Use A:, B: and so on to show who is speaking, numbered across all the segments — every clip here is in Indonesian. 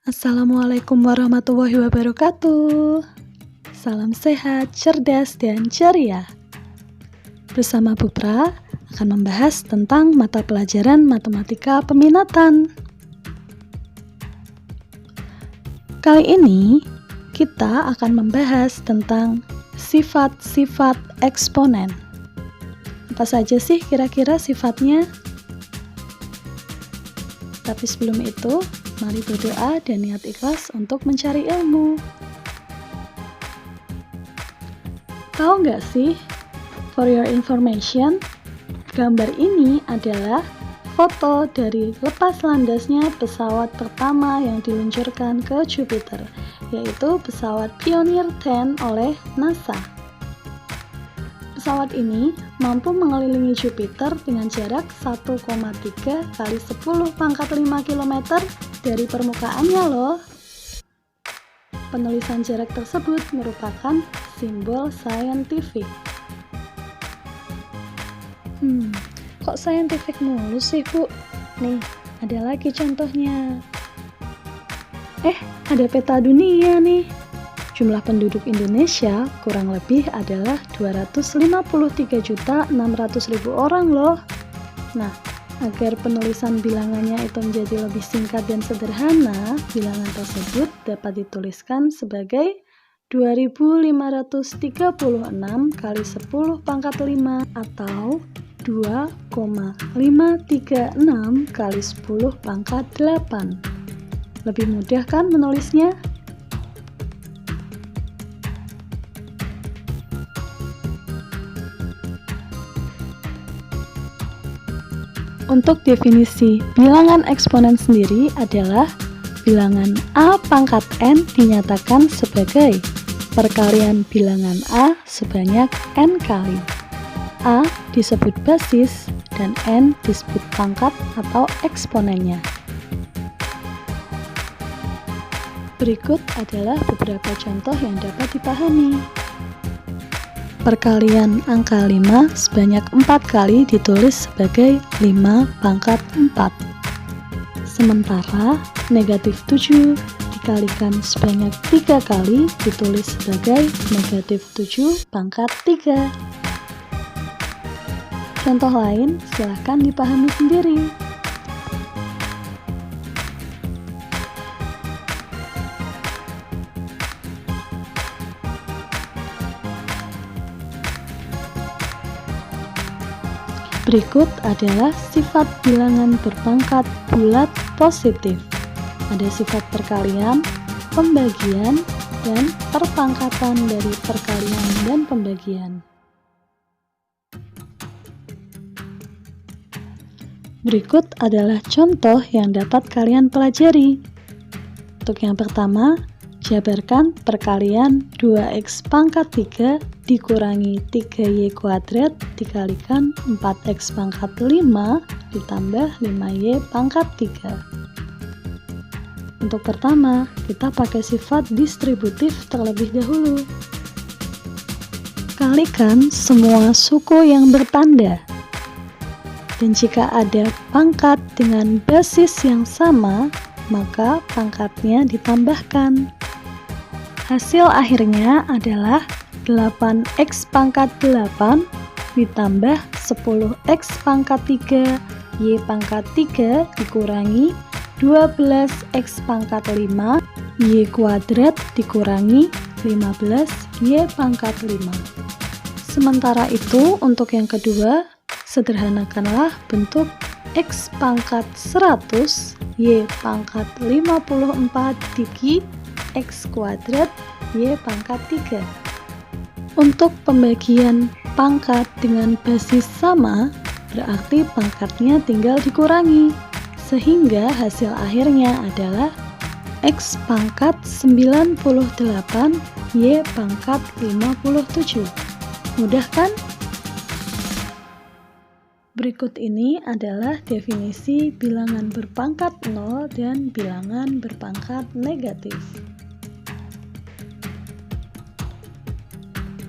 A: Assalamualaikum warahmatullahi wabarakatuh. Salam sehat, cerdas, dan ceria. Bersama Bupra akan membahas tentang mata pelajaran matematika peminatan. Kali ini kita akan membahas tentang sifat-sifat eksponen. Apa saja sih kira-kira sifatnya? Tapi sebelum itu, mari berdoa dan niat ikhlas untuk mencari ilmu. Tahu nggak sih, for your information, gambar ini adalah foto dari lepas landasnya pesawat pertama yang diluncurkan ke Jupiter, yaitu pesawat Pioneer 10 oleh NASA. Pesawat ini mampu mengelilingi Jupiter dengan jarak 1,3 kali 10 pangkat 5 km dari permukaannya loh. Penulisan jarak tersebut merupakan simbol saintifik. Kok saintifik mulu sih, Bu? Nih, ada lagi contohnya. Ada peta dunia nih. Jumlah penduduk Indonesia kurang lebih adalah 253.600.000 orang loh. Nah, agar penulisan bilangannya itu menjadi lebih singkat dan sederhana, bilangan tersebut dapat dituliskan sebagai 2536 kali 10 pangkat 5 atau 2,536 kali 10 pangkat 8. Lebih mudah kan menulisnya? Untuk definisi bilangan eksponen sendiri adalah bilangan A pangkat N dinyatakan sebagai perkalian bilangan A sebanyak N kali. A disebut basis dan N disebut pangkat atau eksponennya. Berikut adalah beberapa contoh yang dapat dipahami. Perkalian angka 5 sebanyak 4 kali ditulis sebagai 5 pangkat 4. Sementara negatif 7 dikalikan sebanyak 3 kali ditulis sebagai negatif 7 pangkat 3. Contoh lain silahkan dipahami sendiri. Berikut adalah sifat bilangan berpangkat bulat positif. Ada sifat perkalian, pembagian, dan perpangkatan dari perkalian dan pembagian. Berikut adalah contoh yang dapat kalian pelajari. Untuk yang pertama, jabarkan perkalian 2x pangkat 3 dikurangi 3y kuadrat dikalikan 4x pangkat 5 ditambah 5y pangkat 3. Untuk pertama, kita pakai sifat distributif terlebih dahulu. Kalikan semua suku yang bertanda. Dan jika ada pangkat dengan basis yang sama, maka pangkatnya ditambahkan. Hasil akhirnya adalah 8x pangkat 8 ditambah 10x pangkat 3 y pangkat 3 dikurangi 12x pangkat 5 y kuadrat dikurangi 15 y pangkat 5. Sementara itu untuk yang kedua, sederhanakanlah bentuk x pangkat 100 y pangkat 54 dikali x kuadrat y pangkat 3. Untuk pembagian pangkat dengan basis sama, berarti pangkatnya tinggal dikurangi, sehingga hasil akhirnya adalah x pangkat 98 y pangkat 57. Mudah kan? Berikut ini adalah definisi bilangan berpangkat 0 dan bilangan berpangkat negatif.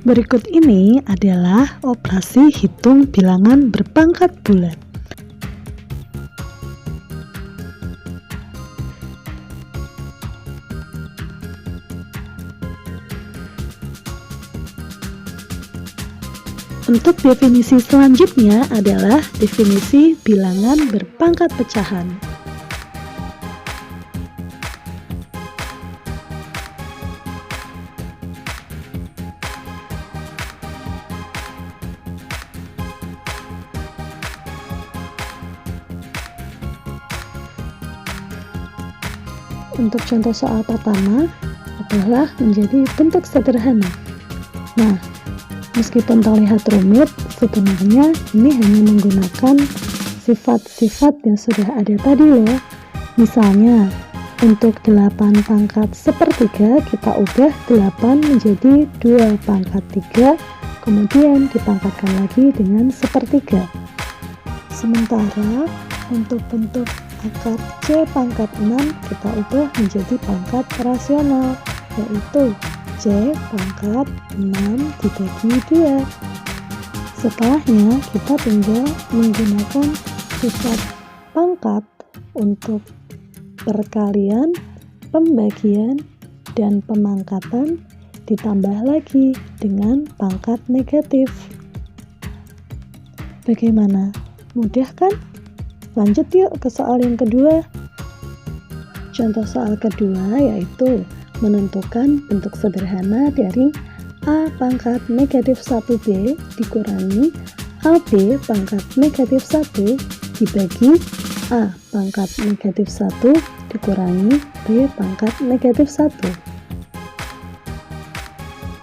A: Berikut ini adalah operasi hitung bilangan berpangkat bulat. Untuk definisi selanjutnya adalah definisi bilangan berpangkat pecahan. Untuk contoh soal pertama adalah menjadi bentuk sederhana. Nah, meskipun terlihat rumit, sebenarnya ini hanya menggunakan sifat-sifat yang sudah ada tadi loh. Misalnya, untuk 8 pangkat sepertiga, kita ubah 8 menjadi 2 pangkat 3, kemudian dipangkatkan lagi dengan sepertiga. Sementara, untuk bentuk akar C pangkat 6, kita ubah menjadi pangkat rasional, yaitu C pangkat 6 dibagi 2. Setelahnya, kita tinggal menggunakan sifat pangkat untuk perkalian, pembagian, dan pemangkatan, ditambah lagi dengan pangkat negatif. Bagaimana? Mudah kan? Lanjut yuk ke soal yang kedua. Contoh soal kedua yaitu menentukan bentuk sederhana dari A pangkat negatif 1B dikurangi AB pangkat negatif 1 dibagi A pangkat negatif 1 dikurangi B pangkat negatif 1.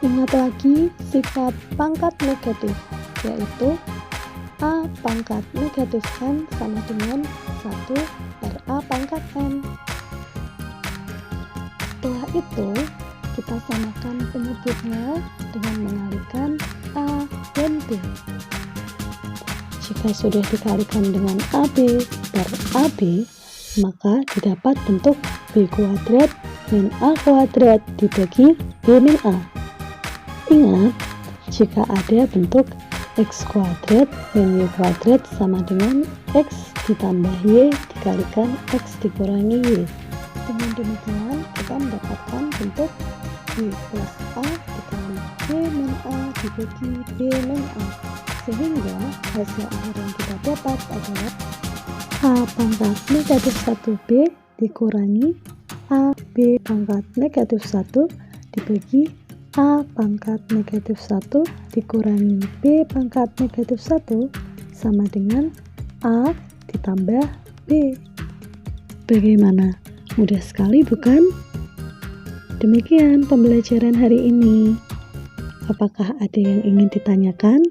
A: Ingat lagi sifat pangkat negatif, yaitu A pangkat negatif N sama dengan 1 per A pangkat N. Setelah itu, kita samakan penyebutnya dengan mengalihkan A dan B. Jika sudah dikalikan dengan AB per AB, maka didapat bentuk B kuadrat min A kuadrat dibagi B min A. Ingat, jika ada bentuk X kuadrat min Y kuadrat sama dengan X ditambah Y dikalikan X dikurangi Y. Dengan demikian, kita mendapatkan bentuk B plus A dikali B min A dibagi B min A. Sehingga hasil akhir yang kita dapat adalah A pangkat negatif 1B dikurangi AB pangkat negatif 1 dibagi A pangkat negatif 1 dikurangi B pangkat negatif 1 sama dengan A ditambah B. Bagaimana? Mudah sekali bukan? Demikian pembelajaran hari ini. Apakah ada yang ingin ditanyakan?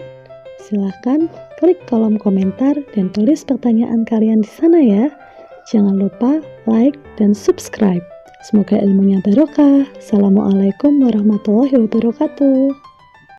A: Silahkan klik kolom komentar dan tulis pertanyaan kalian di sana ya. Jangan lupa like dan subscribe. Semoga ilmunya barokah. Assalamualaikum warahmatullahi wabarakatuh.